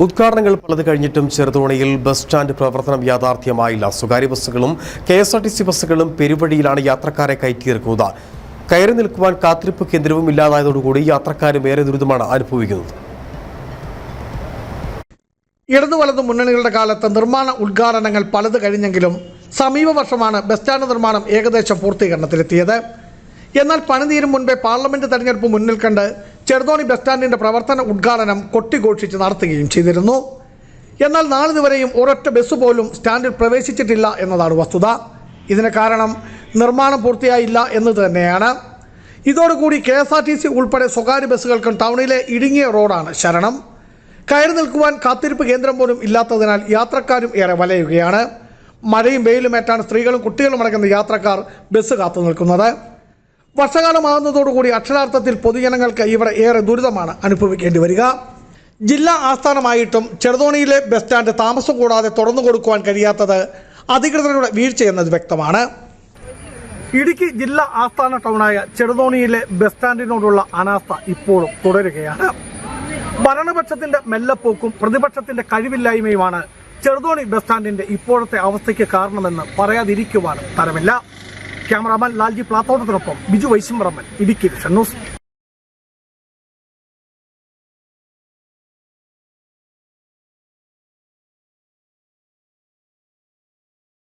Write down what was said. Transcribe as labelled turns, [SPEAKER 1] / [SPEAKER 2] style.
[SPEAKER 1] ഉദ്ഘാടനങ്ങൾ പലത് കഴിഞ്ഞിട്ടും ചെറുതോണിയിൽ bus stand പ്രവർത്തനം യാഥാർത്ഥ്യമായില്ല. സ്വകാര്യ ബസ്സുകളും KSRTC ബസ്സുകളും പെരുവഴിയിലാണ് യാത്രക്കാരെ കയറ്റിയിറക്കുന്നത്. കയറി നിൽക്കുവാൻ കാത്തിരിപ്പ് കേന്ദ്രവും ഇല്ലാതായതോടുകൂടി യാത്രക്കാരും ഏറെ ദുരിതമാണ് അനുഭവിക്കുന്നത്.
[SPEAKER 2] ഇടതു വലതു മുന്നണികളുടെ കാലത്ത് നിർമ്മാണ ഉദ്ഘാടനങ്ങൾ പലത് കഴിഞ്ഞെങ്കിലും സമീപ വർഷമാണ് ബസ് സ്റ്റാൻഡ് നിർമ്മാണം ഏകദേശം പൂർത്തീകരണത്തിലെത്തിയത്. എന്നാൽ പണിതീരും മുൻപേ പാർലമെന്റ് തെരഞ്ഞെടുപ്പ് മുന്നിൽ കണ്ട് ചെറുതോണി ബസ് സ്റ്റാൻഡിന്റെ പ്രവർത്തന ഉദ്ഘാടനം കൊട്ടിഘോഷിച്ച് നടത്തുകയും ചെയ്തിരുന്നു. എന്നാൽ നാളിതുവരെയും ഒരൊറ്റ ബസ് പോലും സ്റ്റാൻഡിൽ പ്രവേശിച്ചിട്ടില്ല എന്നതാണ് വസ്തുത. ഇതിന് കാരണം നിർമ്മാണം പൂർത്തിയായില്ല എന്നത് തന്നെയാണ്. ഇതോടുകൂടി KSRTC ഉൾപ്പെടെ സ്വകാര്യ ബസ്സുകൾക്കും ടൗണിലെ ഇടുങ്ങിയ റോഡാണ് ശരണം. കയറി നിൽക്കുവാൻ കാത്തിരിപ്പ് കേന്ദ്രം പോലും ഇല്ലാത്തതിനാൽ യാത്രക്കാരും ഏറെ വലയുകയാണ്. മഴയും വെയിലുമേറ്റാണ് സ്ത്രീകളും കുട്ടികളും അടങ്ങുന്ന യാത്രക്കാർ ബസ് കാത്തു നിൽക്കുന്നത്. വർഷകാലമാകുന്നതോടുകൂടി അക്ഷരാർത്ഥത്തിൽ പൊതുജനങ്ങൾക്ക് ഇവിടെ ഏറെ ദുരിതമാണ് അനുഭവിക്കേണ്ടി വരിക. ജില്ലാ ആസ്ഥാനമായിട്ടും ചെറുതോണിയിലെ ബസ് സ്റ്റാൻഡ് താമസം കൂടാതെ തുറന്നു കൊടുക്കുവാൻ കഴിയാത്തത് അധികൃതരുടെ വീഴ്ചയെന്നത് വ്യക്തമാണ്. ഇടുക്കി ജില്ലാ ആസ്ഥാന ടൗണായ ചെറുതോണിയിലെ ബസ് സ്റ്റാൻഡിനോടുള്ള അനാസ്ഥ ഇപ്പോഴും തുടരുകയാണ്. ഭരണപക്ഷത്തിന്റെ മെല്ലപ്പോക്കും പ്രതിപക്ഷത്തിന്റെ കഴിവില്ലായ്മയുമാണ് ചെറുതോണി ബസ് സ്റ്റാൻഡിന്റെ ഇപ്പോഴത്തെ അവസ്ഥയ്ക്ക് കാരണമെന്ന് പറയാതിരിക്കുവാൻ തരമില്ല. ക്യാമറാമാൻ ലാൽജി പ്ലാത്തോട്ടത്തിനൊപ്പം ബിജു വൈശംബ്രഹ്മൻ, ഇടുക്കി വിഷൻ ന്യൂസ്.